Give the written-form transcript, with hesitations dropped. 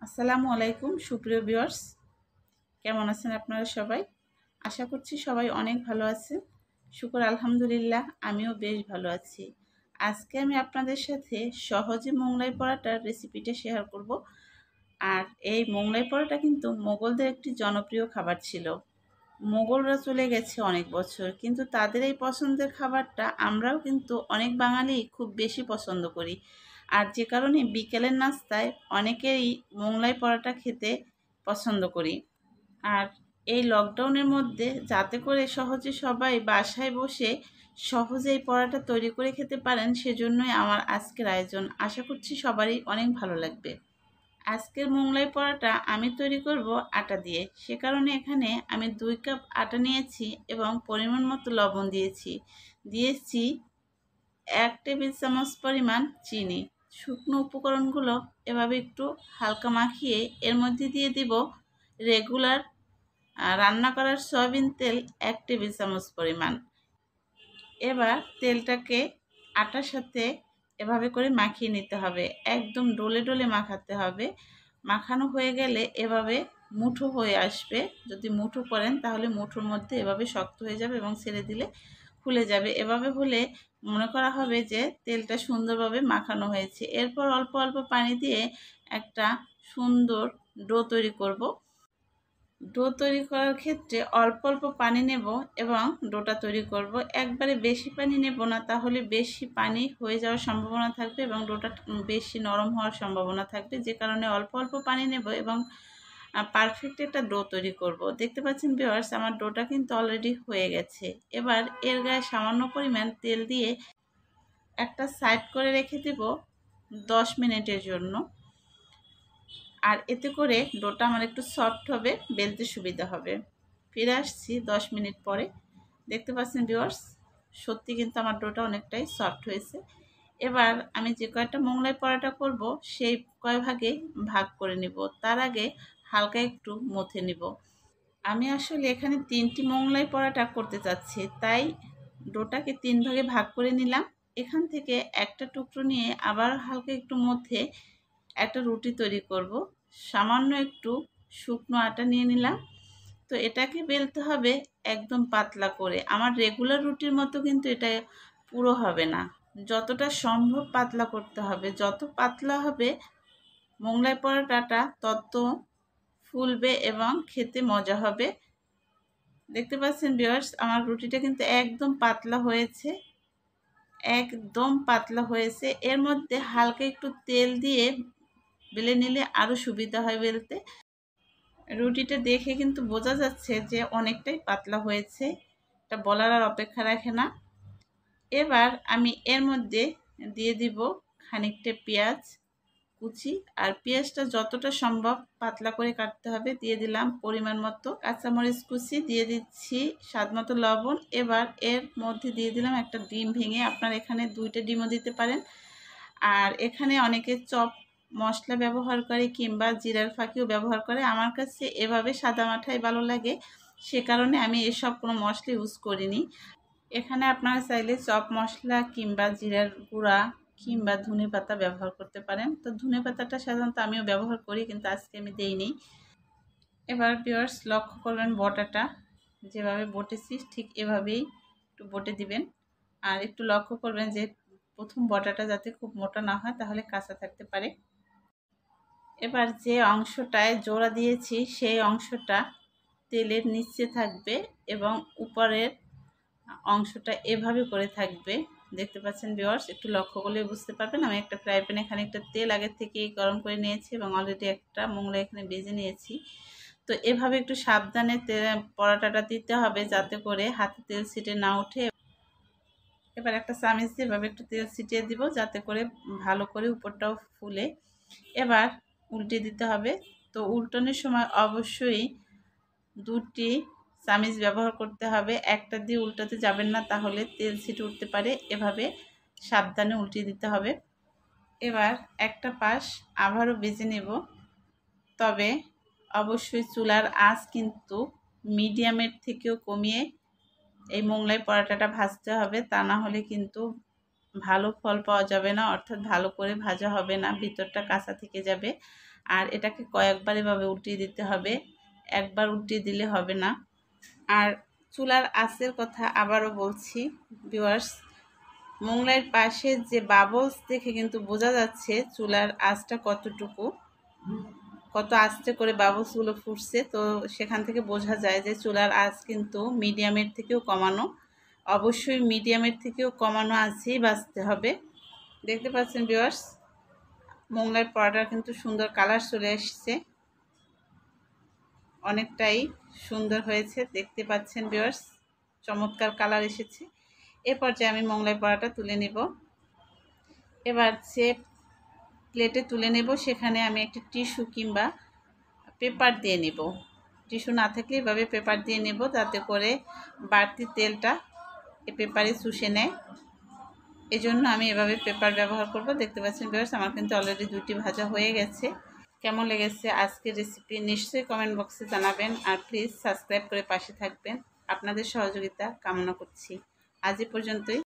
আসসালামু আলাইকুম সুপ্রিয় ভিউয়ার্স, কেমন আছেন আপনারা সবাই? আশা করছি সবাই অনেক ভালো আছেন। শুকর আলহামদুলিল্লাহ, আমিও বেশ ভালো আছি। আজকে আমি আপনাদের সাথে সহজে মোগলাই পরাটার রেসিপিটা শেয়ার করব। আর এই মোগলাই পরাটা কিন্তু মোগলদের একটি জনপ্রিয় খাবার ছিল। মোগলরা চলে গেছে অনেক বছর, কিন্তু তাদের এই পছন্দের খাবারটা আমরাও কিন্তু অনেক বাঙালি খুব বেশি পছন্দ করি। আর যে কারণে বিকেলের নাস্তায় অনেকেরই মোগলাই পরোটা খেতে পছন্দ করি। আর এই লকডাউনের মধ্যে যাতে করে সহজে সবাই বাসায় বসে সহজে এই পরোটা তৈরি করে খেতে পারেন, সেজন্যই আমার আজকের আয়োজন। আশা করছি সবারই অনেক ভালো লাগবে। আজকের মোগলাই পরোটা আমি তৈরি করব আটা দিয়ে। সে কারণে এখানে আমি 2 কাপ আটা নিয়েছি এবং পরিমাণ মতো লবণ দিয়েছি 1 টেবিল চামচ পরিমাণ চিনি। শুকনো উপকরণগুলো এভাবে একটু হালকা মাখিয়ে এর মধ্যে দিয়ে দিব রেগুলার রান্না করার সয়াবিন তেল 1 টেবিল চামচ পরিমাণ। এবার তেলটাকে আটার সাথে এভাবে করে মাখিয়ে নিতে হবে। একদম ডলে ডলে মাখাতে হবে। মাখানো হয়ে গেলে এভাবে মুঠো হয়ে আসবে। যদি মুঠো করেন তাহলে মুঠোর মধ্যে এভাবে শক্ত হয়ে যাবে এবং ছেড়ে দিলে খুলে যাবে। এভাবে হলে মনে করা হবে যে তেলটা সুন্দরভাবে মাখানো হয়েছে। এরপর অল্প অল্প পানি দিয়ে একটা সুন্দর ডো তৈরি করব। ডো তৈরি করার ক্ষেত্রে অল্প অল্প পানি নেব এবং ডোটা তৈরি করব। একবারে বেশি পানি নেব না, তাহলে বেশি পানি হয়ে যাওয়ার সম্ভাবনা থাকবে এবং ডোটা বেশি নরম হওয়ার সম্ভাবনা থাকবে। যে কারণে অল্প অল্প পানি নেব এবং পারফেক্ট একটা ডো তৈরি করব। দেখতে পাচ্ছেন ভিউয়ার্স, আমার ডোটা কিন্তু অলরেডি হয়ে গেছে। এবার এর গায়ে সামান্য পরিমাণ তেল দিয়ে একটা সাইড করে রেখে দেব 10 মিনিটের জন্য। আর এতে করে ডোটা আমার একটু সফট হবে, বেলতে সুবিধা হবে। ফিরে আসছি 10 মিনিট পরে। দেখতে পাচ্ছেন ভিউয়ার্স, সত্যি কিন্তু আমার ডোটা অনেকটাই সফট হয়েছে। এবার আমি যে কয়টা মোগলাই পরোটা করব সেই কয় ভাগে ভাগ করে নিব। তার আগে হালকা একটু মথে নিব। আমি আসলে এখানে 3টি মোগলাই পরোটা করতে চাচ্ছি, তাই ডোটাকে 3 ভাগে ভাগ করে নিলাম। এখান থেকে একটা টুকরো নিয়ে আবার হালকা একটু মথে একটা রুটি তৈরি করব। সামান্য একটু শুকনো আটা নিয়ে নিলাম। তো এটাকে বেলতে হবে একদম পাতলা করে। আমার রেগুলার রুটির মতো কিন্তু এটা পুরো হবে না, যতটা সম্ভব পাতলা করতে হবে। যত পাতলা হবে মোগলাই পরোটাটা তত ফুলবে এবং খেতে মজা হবে। দেখতে পাচ্ছেন ভিউয়ার্স, আমার রুটিটা কিন্তু একদম পাতলা হয়েছে, একদম পাতলা হয়েছে। এর মধ্যে হালকা একটু তেল দিয়ে বেলে নিলে আরও সুবিধা হয় বেলতে। রুটিটা দেখে কিন্তু বোঝা যাচ্ছে যে অনেকটাই পাতলা হয়েছে, এটা বলার আর অপেক্ষা রাখে না। এবার আমি এর মধ্যে দিয়ে দিব খানিকটা পেঁয়াজ কুচি। আর পেঁয়াজটা যতটা সম্ভব পাতলা করে কাটতে হবে। দিয়ে দিলাম পরিমাণ মতো কাঁচামরিচ কুচি, দিয়ে দিচ্ছি স্বাদ মতো লবণ। এবার এর মধ্যে দিয়ে দিলাম একটা ডিম ভেঙে। আপনারা এখানে 2টা ডিমও দিতে পারেন। আর এখানে অনেকে চপ মশলা ব্যবহার করে কিংবা জিরার ফাঁকিও ব্যবহার করে। আমার কাছে এভাবে সাদা মাঠাই ভালো লাগে, সে কারণে আমি এসব কোনো মশলা ইউজ করিনি। এখানে আপনারা চাইলে চপ মশলা কিংবা জিরার গুঁড়া কিংবা ধনেপাতা ব্যবহার করতে পারেন। তো ধনেপাতাটা সাধারণত আমিও ব্যবহার করি, কিন্তু আজকে আমি দেইনি। এবার ভিউয়ার্স লক্ষ্য করবেন বটাটা যেভাবে বটেছি ঠিক এভাবেই একটু বটে দিবেন। আর একটু লক্ষ্য করবেন যে প্রথম বটাটা যাতে খুব মোটা না হয়, তাহলে কাঁচা থাকতে পারে। এবার যে অংশটায় জোড়া দিয়েছি সেই অংশটা তেলের নিচে থাকবে এবং উপরের অংশটা এভাবে করে থাকবে। দেখতে পাচ্ছেন ভিউয়ার্স, একটু লক্ষ্য করলে বুঝতে পারবেন। আমি একটা ফ্রাই প্যানে খানিকটা তেল আগে থেকেই গরম করে নিয়েছি এবং অলরেডি একটা মোগলাই এখানে ভেজে নিয়েছি। তো এভাবে একটু সাবধানে পরোটাটা দিতে হবে যাতে করে হাতে তেল ছিটে না ওঠে। এবার একটা চামচ দিয়ে এভাবে একটু তেল ছিটিয়ে দিব যাতে করে ভালো করে উপরটাও ফুলে। এবার উল্টে দিতে হবে। তো উল্টানোর সময় অবশ্যই 2টি চামচ ব্যবহার করতে হবে। একটা দিয়ে উল্টাতে যাবেন না, তাহলে তেল ছিটে উঠতে পারে। এভাবে সাবধানে উল্টিয়ে দিতে হবে। এবার একটা পাশ আবারও ভেজে নেব, তবে অবশ্যই চুলার আঁচ কিন্তু মিডিয়ামের থেকেও কমিয়ে এই মোগলাই পরোটাটা ভাজতে হবে। তা না হলে কিন্তু ভালো ফল পাওয়া যাবে না, অর্থাৎ ভালো করে ভাজা হবে না, ভিতরটা কাঁচা থেকে যাবে। আর এটাকে কয়েকবার এভাবে উল্টিয়ে দিতে হবে, একবার উল্টিয়ে দিলে হবে না। আর চুলার আঁচের কথা আবারও বলছি ভিউয়ার্স, মোগলাইয়ের পাশে যে বাবলস দেখে কিন্তু বোঝা যাচ্ছে চুলার আঁচটা কত আস্তে করে বাবলসগুলো ফুটছে। তো সেখান থেকে বোঝা যায় যে চুলার আঁচ কিন্তু মিডিয়ামের থেকেও কমানো, অবশ্যই মিডিয়ামের থেকেও কমানো আঁচেই বাজতে হবে। দেখতে পাচ্ছেন ভিউয়ার্স, মোগলাইয়ের পরোটার কিন্তু সুন্দর কালার চলে এসছে, অনেকটাই সুন্দর হয়েছে। দেখতে পাচ্ছেন ভিউয়ার্স, চমৎকার কালার এসেছে। এ পর্যায়ে আমি মোগলাই পরোটা তুলে নেব। এবার যে প্লেটে তুলে নেব সেখানে আমি একটা টিস্যু কিংবা পেপার দিয়ে নেব। টিস্যু না থাকলে এভাবে পেপার দিয়ে নেব, যাতে করে বাড়তি তেলটা এই পেপারে শুষে নেয়। এজন্য আমি এভাবে পেপার ব্যবহার করব। দেখতে পাচ্ছেন ভিউয়ার্স, আমার কিন্তু অলরেডি দুটি ভাজা হয়ে গেছে। কেমন লেগেছে আজকের রেসিপি নিশ্চয়ই কমেন্ট বক্সে জানাবেন, আর প্লিজ সাবস্ক্রাইব করে পাশে থাকবেন। আপনাদের সহযোগিতা কামনা করছি। আজ এ পর্যন্তই।